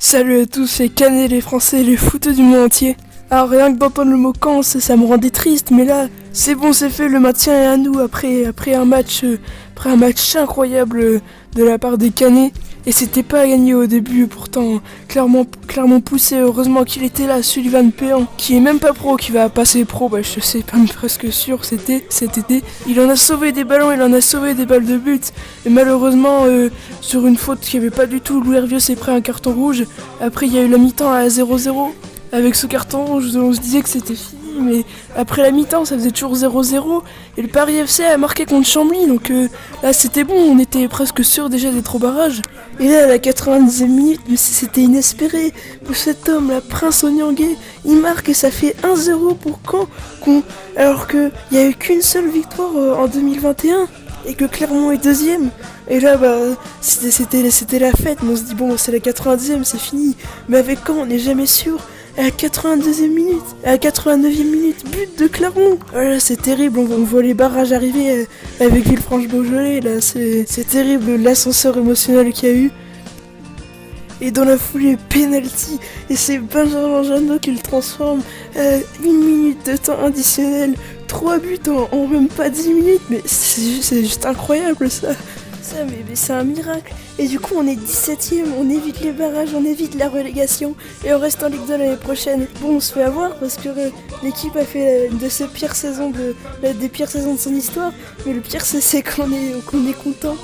Salut à tous, c'est Canet, les Français, les footeux du monde entier. Alors rien que d'entendre le mot Caen, ça me rendait triste, mais là, c'est bon, c'est fait, le maintien est à nous après un match incroyable de la part des Canets. Et c'était pas à gagner au début, pourtant clairement poussé. Heureusement qu'il était là, Sullivan Péan, qui est même pas pro, qui va passer pro, je sais pas, presque sûr, c'était cet été. Il en a sauvé des ballons, il en a sauvé des balles de but. Et malheureusement, sur une faute qu'il n'y avait pas du tout, Louis Hervieux s'est pris un carton rouge. Après, il y a eu la mi-temps à 0-0. Avec ce carton rouge, on se disait que c'était fini, mais après la mi-temps, ça faisait toujours 0-0. Et le Paris FC a marqué contre Chambly, donc là c'était bon, on était presque sûr déjà d'être au barrage. Et là, à la 90e minute, mais c'était inespéré. Pour cet homme, la Prince Onyangé, il marque et ça fait 1-0 pour Caen, alors qu'il n'y a eu qu'une seule victoire en 2021 et que Clermont est deuxième. Et là, c'était la fête, mais on se dit, bon, c'est la 90e, c'est fini. Mais avec Caen, on n'est jamais sûr. À la 82e minute, à la 89e minute, but de Clermont. Voilà, c'est terrible, on voit les barrages arriver avec Villefranche-Beaujolais, là, c'est terrible l'ascenseur émotionnel qu'il y a eu. Et dans la foulée, penalty, et c'est Benjamin Jeannot qui le transforme à 1 minute de temps additionnel, 3 buts en même pas 10 minutes, mais c'est juste incroyable ça. Mais c'est un miracle. Et du coup, on est 17ème, on évite les barrages, on évite la relégation et on reste en Ligue 2 l'année prochaine. Bon, on se fait avoir parce que l'équipe a fait de ses pires saisons des pires saisons de son histoire. Mais le pire, c'est qu'on est content.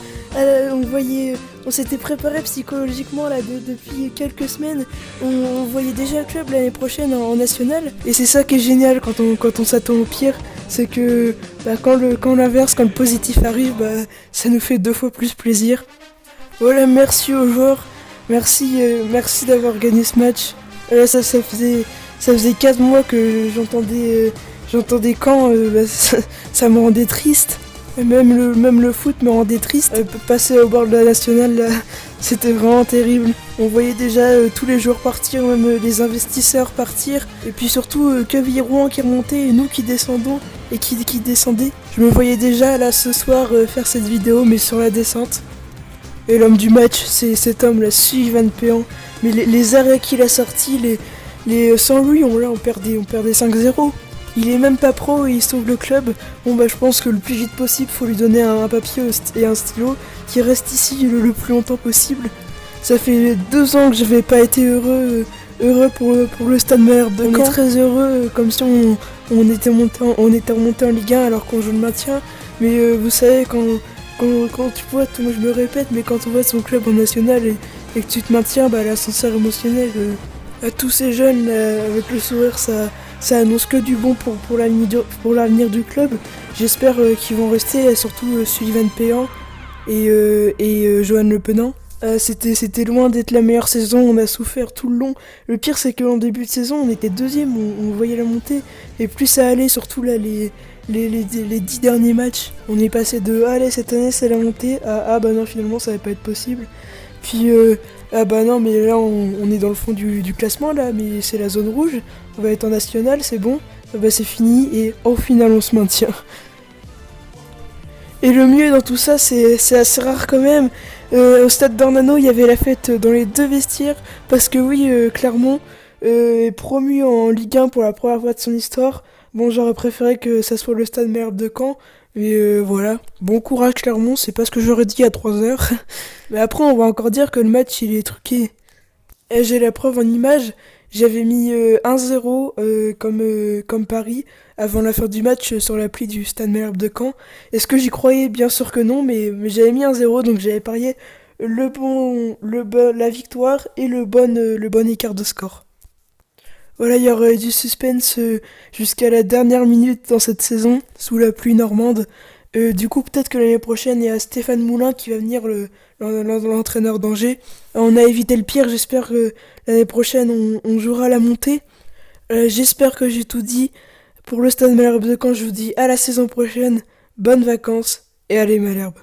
On s'était préparé psychologiquement là depuis quelques semaines. On voyait déjà le club l'année prochaine en national. Et c'est ça qui est génial quand on s'attend au pire. C'est que quand l'inverse, quand le positif arrive, ça nous fait 2 fois plus plaisir. Voilà, merci aux joueurs, merci d'avoir gagné ce match. Là, ça faisait 4 mois que j'entendais Caen, ça me rendait triste. Même le foot me rendait triste. Passer au bord de la nationale, là, c'était vraiment terrible. On voyait déjà tous les joueurs partir, même les investisseurs partir. Et puis surtout, Quevilly-Rouen qui remontait et nous qui descendons et qui descendaient. Je me voyais déjà là ce soir faire cette vidéo, mais sur la descente. Et l'homme du match, c'est cet homme là, Sullivan Péan. Mais les arrêts qu'il a sortis, sans lui, on perdait 5-0. Il est même pas pro et il sauve le club. Bon je pense que le plus vite possible, faut lui donner un papier et un stylo qui reste ici le plus longtemps possible. Ça fait 2 ans que je n'avais pas été heureux pour le Stade Malherbe de Caen. On est très heureux, comme si on était remonté en Ligue 1 alors qu'on joue le maintien. Mais vous savez, quand tu vois, moi je me répète, mais quand on voit son club en national et que tu te maintiens, l'ascenseur émotionnel à tous ces jeunes avec le sourire, ça annonce que du bon pour l'avenir du club. J'espère qu'ils vont rester, surtout Sullivan Péan et Johan Le Penant. C'était loin d'être la meilleure saison, on a souffert tout le long. Le pire, c'est qu'en début de saison, on était deuxième, on voyait la montée. Et plus ça allait, surtout là, les 10 derniers matchs, on est passé de allez, cette année c'est la montée à non, finalement ça va pas être possible. Puis non, mais là on est dans le fond du classement là, mais c'est la zone rouge, on va être en national, c'est bon, c'est fini et au final on se maintient. Et le mieux dans tout ça, c'est assez rare quand même. Au stade d'Ornano, il y avait la fête dans les 2 vestiaires, parce que oui, Clermont est promu en Ligue 1 pour la première fois de son histoire. Bon, j'aurais préféré que ça soit le stade Malherbe de Caen, mais voilà. Bon courage Clermont, c'est pas ce que j'aurais dit à 3h. Mais après, on va encore dire que le match, il est truqué. Et j'ai la preuve en image, j'avais mis 1-0 comme Paris avant la fin du match sur l'appli du Stade Malherbe de Caen. Est-ce que j'y croyais? Bien sûr que non, mais j'avais mis 1-0, donc j'avais parié la victoire et le bon écart de score. Voilà, il y aurait du suspense jusqu'à la dernière minute dans cette saison, sous la pluie normande. Du coup, peut-être que l'année prochaine, il y a Stéphane Moulin qui va venir, l'entraîneur d'Angers. On a évité le pire, j'espère que l'année prochaine, on jouera la montée. J'espère que j'ai tout dit. Pour le Stade Malherbe de Caen, je vous dis à la saison prochaine, bonnes vacances et allez Malherbe.